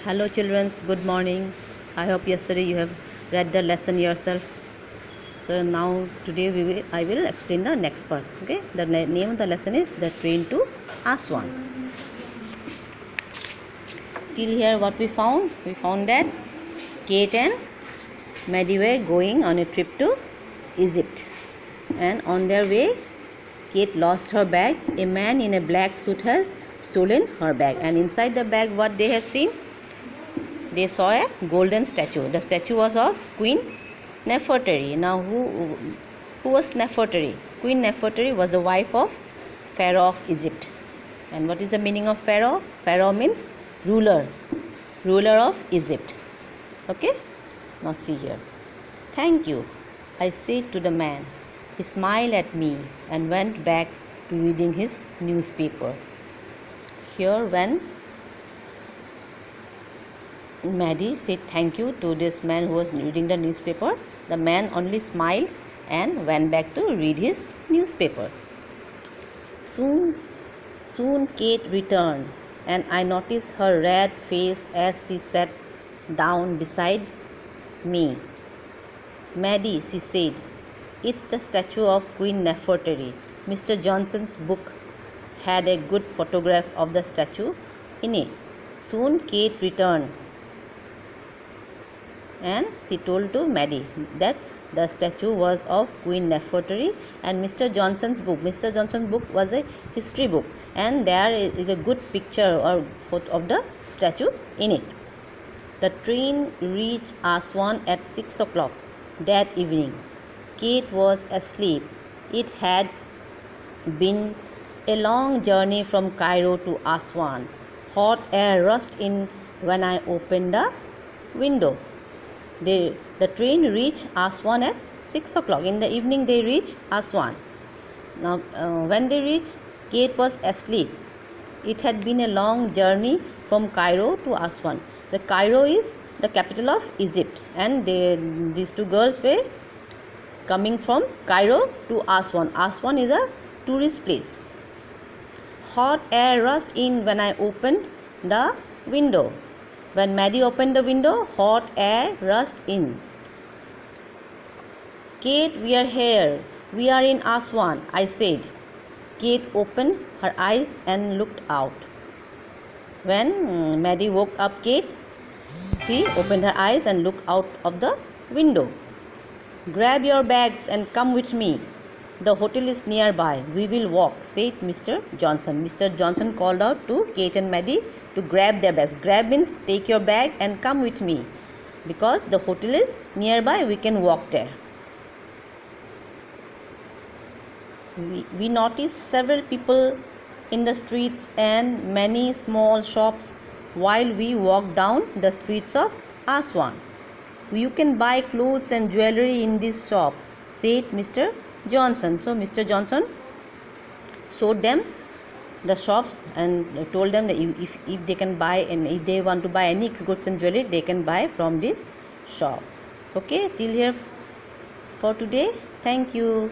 Hello children, good morning. I hope yesterday you have read the lesson yourself. So now today I will explain the next part. Okay, the name of the lesson is The Train to Aswan. Till here what we found? We found that Kate and Maddie were going on a trip to Egypt, and on their way Kate lost her bag. A man in a black suit has stolen her bag, and inside the bag what they have seen? They saw a golden statue. The statue was of Queen Nefertari. Now who was Nefertari? Queen Nefertari was the wife of Pharaoh of Egypt. And what is the meaning of Pharaoh? Pharaoh means ruler of Egypt. Okay, now see here. Thank you, I said to the man. He smiled at me and went back to reading his newspaper. Here when Maddie said thank you to this man who was reading the newspaper, the man only smiled and went back to read his newspaper. Soon Kate returned, and I noticed her red face as she sat down beside me. Maddie, she said, it's the statue of Queen Nefertari. Mr. Johnson's book had a good photograph of the statue in it. Soon Kate returned, and she told to Maddie that the statue was of Queen Nefertari, and Mr. Johnson's book was a history book, and there is a good picture or photo of the statue in it. The train reached Aswan at 6 o'clock that evening. Kate was asleep. It had been a long journey from Cairo to Aswan. Hot air rushed in when I opened the window. The train reached Aswan at 6 o'clock. In the evening they reached Aswan. Now when they reached, Kate was asleep. It had been a long journey from Cairo to Aswan. The Cairo is the capital of Egypt, and these two girls were coming from Cairo to Aswan. Aswan is a tourist place. Hot air rushed in when I opened the window. When Maddie opened the window, hot air rushed in. Kate, we are here. We are in Aswan, I said. Kate opened her eyes and looked out. When Maddie woke up Kate, she opened her eyes and looked out of the window. Grab your bags and come with me. The hotel is nearby. We will walk, said Mr. Johnson. Mr. Johnson called out to Kate and Maddie to grab their bags. Grab means take your bag and come with me, because the hotel is nearby. We can walk there. We noticed several people in the streets and many small shops while we walked down the streets of Aswan. You can buy clothes and jewelry in this shop, said Mr. Johnson. So Mr. Johnson showed them the shops and told them that if they can buy, and if they want to buy any goods and jewelry, they can buy from this shop. Okay, till here for today. Thank you.